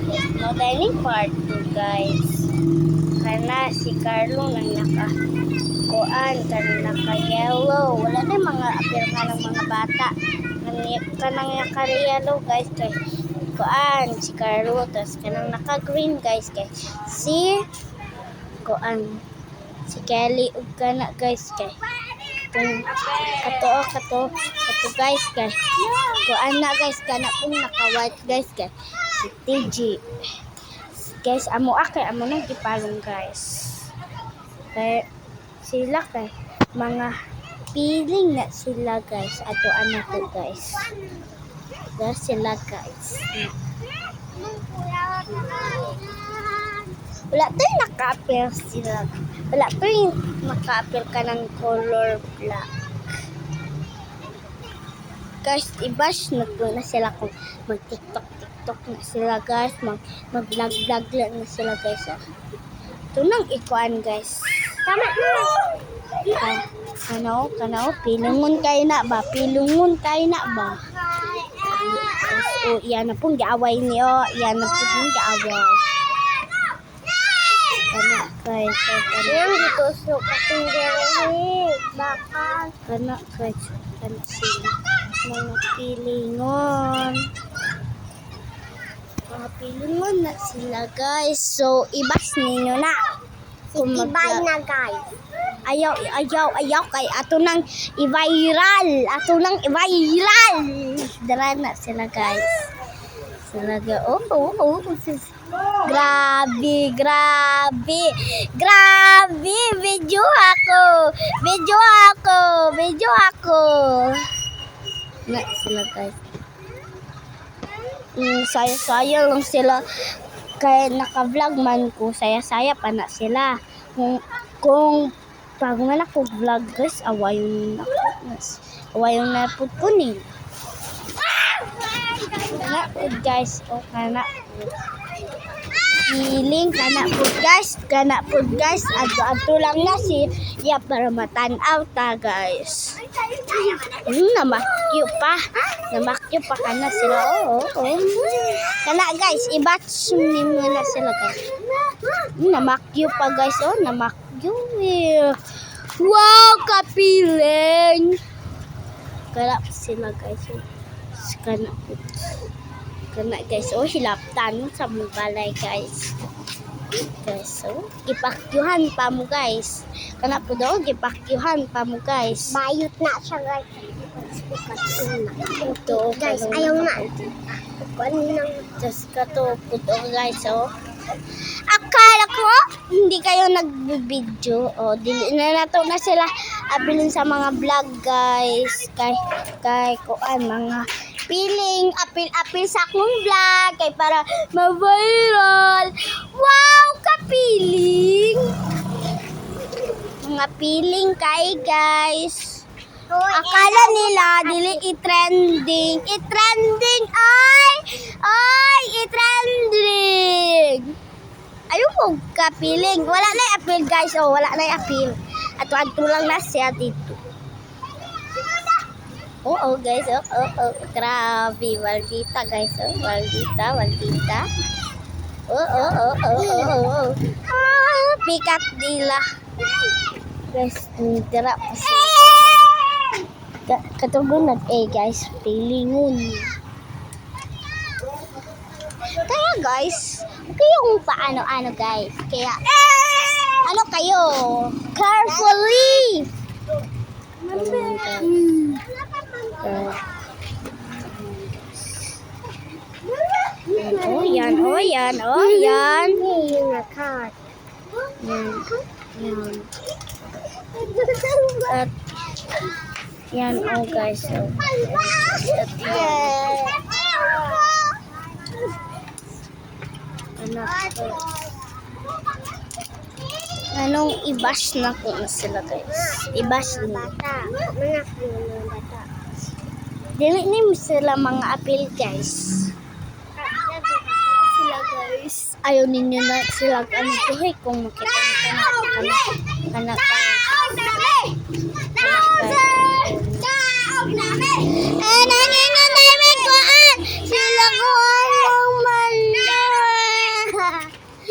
guys. No dining part 2 guys. Kana si Carlo nang naka-kuan, kanang naka-yellow. Wala na mga apil nga ng mga bata. Kanang naka-yellow guys. Kay kuan si Carlo. Tapos kanang naka-green guys. Kay si kuan si Kelly ug kana guys. Kay kato guys kay kuan na guys kana pong naka-white guys. Kay si TG guys, amo nang gipalong guys. Kaya sila kay mga piling na sila guys. Ato anak ko guys. Kaya sila guys. Wala tayo naka-appeal sila. Wala tayo naka-appeal ka ng color black. Guys, i-bash na po na sila kung mag-tiktok na sila guys. Mag-vlog na sila guys. Ito nang ikuan guys. Tama na. Kanaw, pilungon kayo na ba? O, yan na pong gaaway niyo. Yan na pong gaaway. Kana guys. Yan dito so katinggarin. Bakal. Kana guys. Kana sila. Mga pilingon. Mga pilingon na sila guys. So, ibas ninyo na. Ibay na guys. Ayaw kay ato nang i-viral. Dara na sila guys. Sila Grabe. Video ako. Na sila guys. Saya lang sila. Kaya naka-vlog man ko. Saya pa na sila. Kung pag nga ako vlog guys, awayon na po kunin. Kana po guys. O kana feeling kana po guys. Ato lang na siya para matanaw ta guys. Namakyo pa kana sila. Kana guys, i-batch mo na sila guys. Namakyo pa guys. Namakyo. Wow, kapiling. Kana sila guys. Kana guys, hilaptan sa mong balay guys. Ipakyuhan pa mo guys. Kana po daw, ipakyuhan pa mo guys. Bayot na siya guys. Ito, Guys, ayaw na. Just kato puto guys. Akala ko hindi kayo nag-video. Dili na nato na sila abilin sa mga vlog guys. Kay kuan mga piling apil sa akong vlog kay para ma-viral. Wow, kapiling. Mga piling kay guys. Akala nila dili i-trending. I-trending. Ayun po kapiling. Wala na apil guys. Wala na apil. Ato lang na siya dito. Guys. Grabe. Waldita guys. Waldita. Pikat nila. Guys, tira pa sila. Katugunat guys. Pilingon. Kaya guys, kayong paano guys. Kaya, ano kayo? Carefully! Yan. Yan guys. Anong i-bash na ko na sila guys. I-bash na. Dili ni sila mga apil guys. Sila guys. Ayaw ninyo na sila kung makita kana sila ko ang manda.